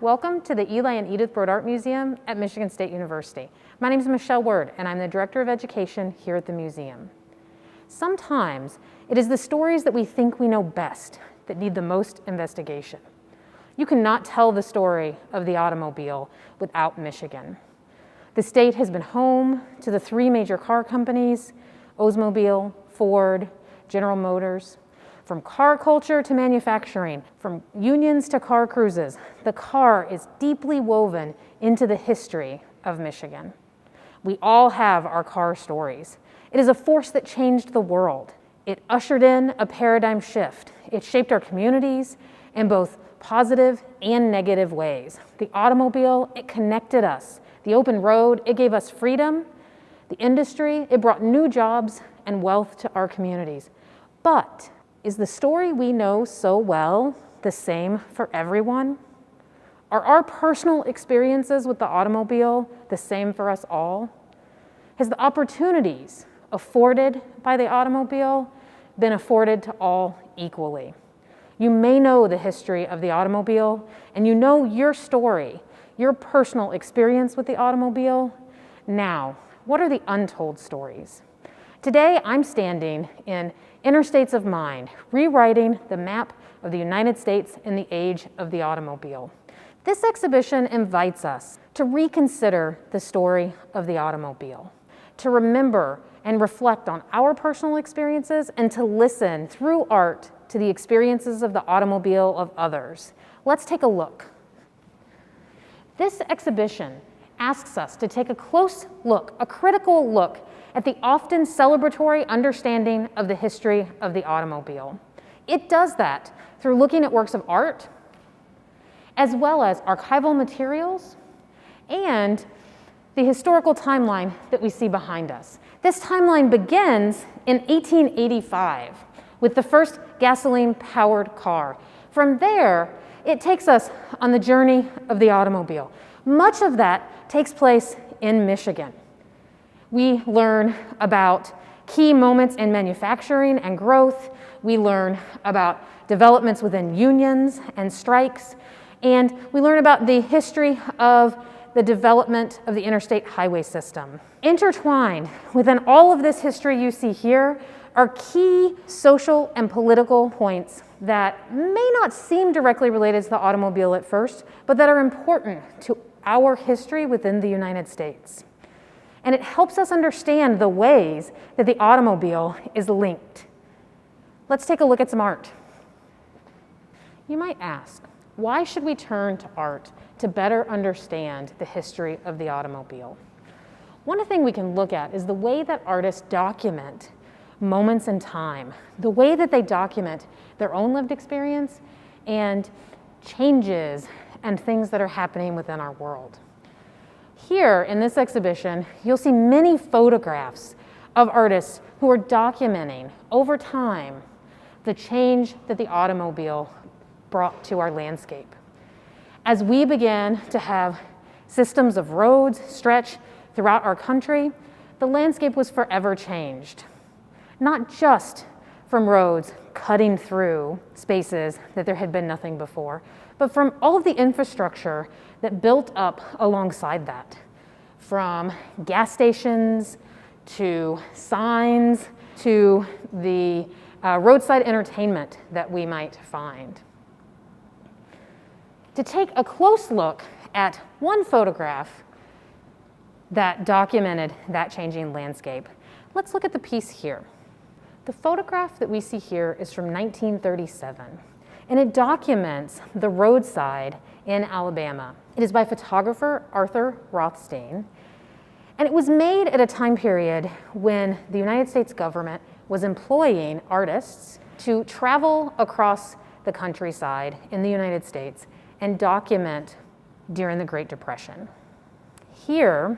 Welcome to the Eli and Edith Broad Art Museum at Michigan State University. My name is Michelle Word, and I'm the Director of Education here at the museum. Sometimes it is the stories that we think we know best that need the most investigation. You cannot tell the story of the automobile without Michigan. The state has been home to the three major car companies, Oldsmobile, Ford, General Motors. From car culture to manufacturing, from unions to car cruises, the car is deeply woven into the history of Michigan. We all have our car stories. It is a force that changed the world. It ushered in a paradigm shift. It shaped our communities in both positive and negative ways. The automobile, it connected us. The open road, it gave us freedom. The industry, it brought new jobs and wealth to our communities. But is the story we know so well the same for everyone? Are our personal experiences with the automobile the same for us all? Has the opportunities afforded by the automobile been afforded to all equally? You may know the history of the automobile, and you know your story, your personal experience with the automobile. Now, what are the untold stories? Today, I'm standing in InterStates of Mind, rewriting the map of the United States in the age of the automobile. This exhibition invites us to reconsider the story of the automobile, to remember and reflect on our personal experiences, and to listen through art to the experiences of the automobile of others. Let's take a look. This exhibition asks us to take a close look, a critical look, at the often celebratory understanding of the history of the automobile. It does that through looking at works of art, as well as archival materials, and the historical timeline that we see behind us. This timeline begins in 1885 with the first gasoline-powered car. From there, it takes us on the journey of the automobile. Much of that takes place in Michigan. We learn about key moments in manufacturing and growth. We learn about developments within unions and strikes. And we learn about the history of the development of the interstate highway system. Intertwined within all of this history you see here are key social and political points that may not seem directly related to the automobile at first, but that are important to our history within the United States. And it helps us understand the ways that the automobile is linked. Let's take a look at some art. You might ask, why should we turn to art to better understand the history of the automobile? One thing we can look at is the way that artists document moments in time, the way that they document their own lived experience and changes and things that are happening within our world. Here in this exhibition, you'll see many photographs of artists who are documenting over time the change that the automobile brought to our landscape. As we began to have systems of roads stretch throughout our country, the landscape was forever changed. Not just from roads cutting through spaces that there had been nothing before, but from all of the infrastructure that built up alongside that, from gas stations to signs to the roadside entertainment that we might find. To take a close look at one photograph that documented that changing landscape, let's look at the piece here. The photograph that we see here is from 1937. And it documents the roadside in Alabama. It is by photographer Arthur Rothstein, and it was made at a time period when the United States government was employing artists to travel across the countryside in the United States and document during the Great Depression. Here,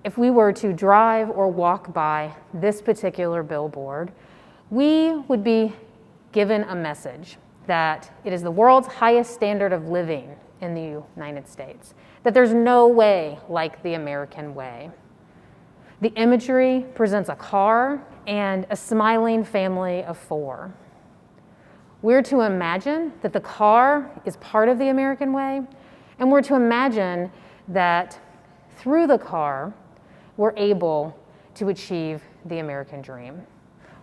if we were to drive or walk by this particular billboard, we would be given a message that it is the world's highest standard of living in the United States, that there's no way like the American way. The imagery presents a car and a smiling family of four. We're to imagine that the car is part of the American way, And we're to imagine that through the car, we're able to achieve the American dream.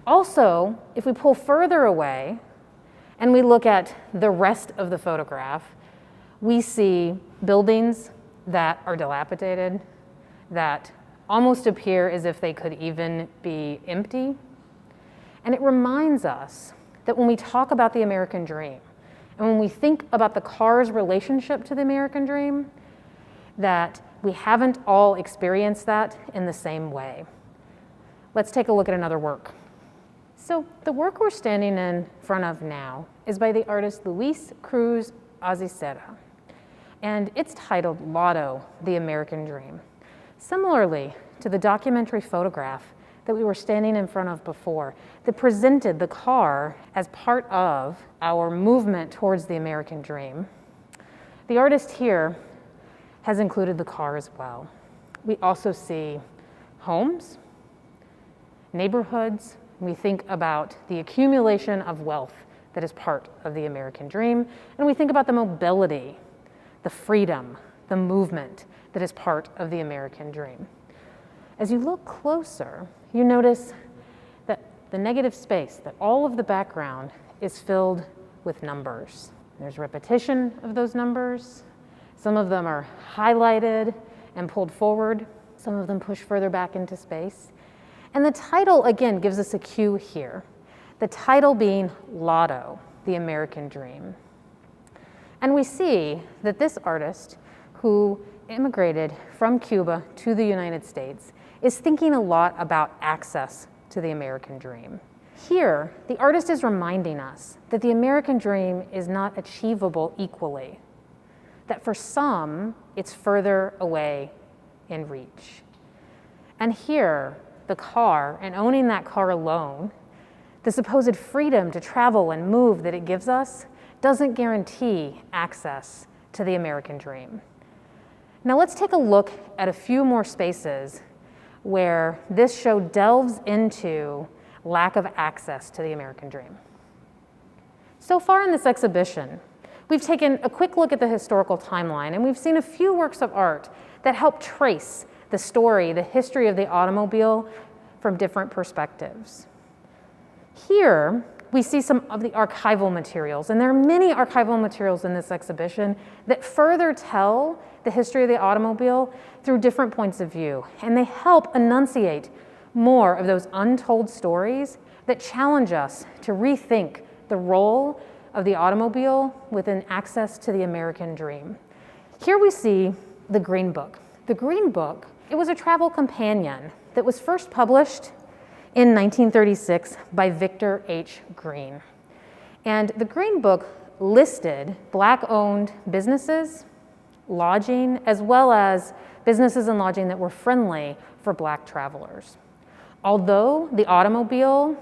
Also, if we pull further away and we look at the rest of the photograph, we see buildings that are dilapidated, that almost appear as if they could even be empty. And it reminds us that when we talk about the American dream, and when we think about the car's relationship to the American dream, that we haven't all experienced that in the same way. Let's take a look at another work. So the work we're standing in front of now is by the artist Luis Cruz, and it's titled Lotto, the American Dream. Similarly to the documentary photograph that we were standing in front of before, that presented the car as part of our movement towards the American dream, the artist here has included the car as well. We also see homes, neighborhoods. We think about the accumulation of wealth that is part of the American dream, and we think about the mobility, the freedom, the movement that is part of the American dream. As you look closer, you notice that the negative space, that all of the background is filled with numbers. There's repetition of those numbers. Some of them are highlighted and pulled forward. Some of them push further back into space. And the title, again, gives us a cue here. The title being Lotto, the American Dream. And we see that this artist, who immigrated from Cuba to the United States, is thinking a lot about access to the American dream. Here, the artist is reminding us that the American dream is not achievable equally, that for some, it's further away in reach. And here, the car, and owning that car alone, the supposed freedom to travel and move that it gives us, doesn't guarantee access to the American dream. Now let's take a look at a few more spaces where this show delves into lack of access to the American dream. So far in this exhibition, we've taken a quick look at the historical timeline, and we've seen a few works of art that help trace the story, the history of the automobile from different perspectives. Here, we see some of the archival materials, and there are many archival materials in this exhibition that further tell the history of the automobile through different points of view, and they help enunciate more of those untold stories that challenge us to rethink the role of the automobile within access to the American dream. Here we see the Green Book. The Green Book, it was a travel companion that was first published in 1936 by Victor H. Green. And the Green Book listed Black-owned businesses, lodging, as well as businesses and lodging that were friendly for Black travelers. Although the automobile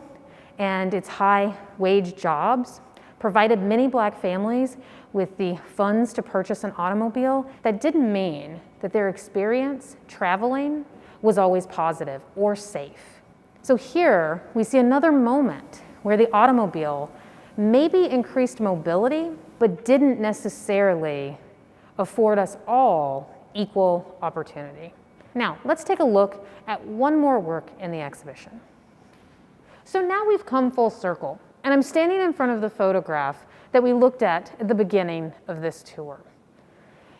and its high-wage jobs provided many Black families with the funds to purchase an automobile, that didn't mean that their experience traveling was always positive or safe. So here we see another moment where the automobile maybe increased mobility, but didn't necessarily afford us all equal opportunity. Now, let's take a look at one more work in the exhibition. So now we've come full circle, and I'm standing in front of the photograph that we looked at the beginning of this tour.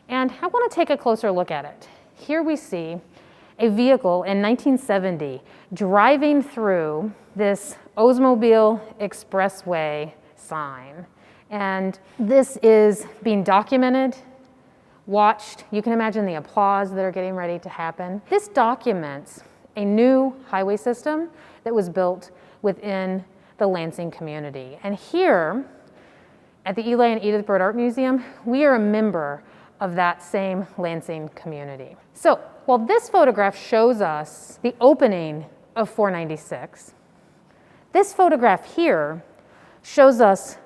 And I want to take a closer look at it. Here we see a vehicle in 1970 driving through this Oldsmobile Expressway sign. And this is being documented, watched. You can imagine the applause that are getting ready to happen. This documents a new highway system that was built within the Lansing community. And here at the Eli and Edith Broad Art Museum, we are a member of that same Lansing community. So while this photograph shows us the opening of 496, this photograph here shows us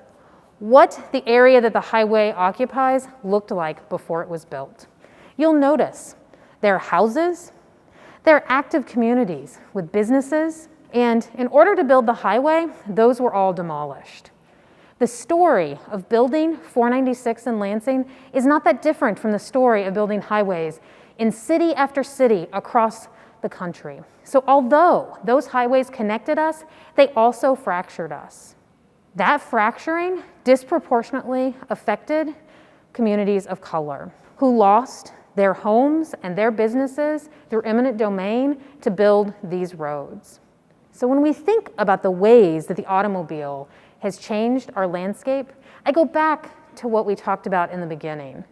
what the area that the highway occupies looked like before it was built. You'll notice there are houses, there are active communities with businesses, and in order to build the highway, those were all demolished. The story of building 496 in Lansing is not that different from the story of building highways in city after city across the country. So although those highways connected us, they also fractured us. That fracturing disproportionately affected communities of color who lost their homes and their businesses through eminent domain to build these roads. So when we think about the ways that the automobile has changed our landscape, I go back to what we talked about in the beginning,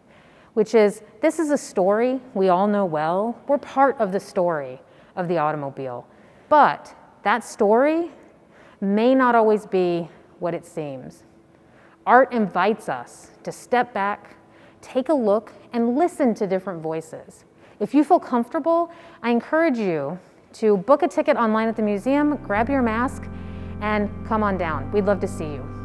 which is this is a story we all know well. We're part of the story of the automobile. But that story may not always be what it seems. Art invites us to step back, take a look, and listen to different voices. If you feel comfortable, I encourage you to book a ticket online at the museum, grab your mask, and come on down. We'd love to see you.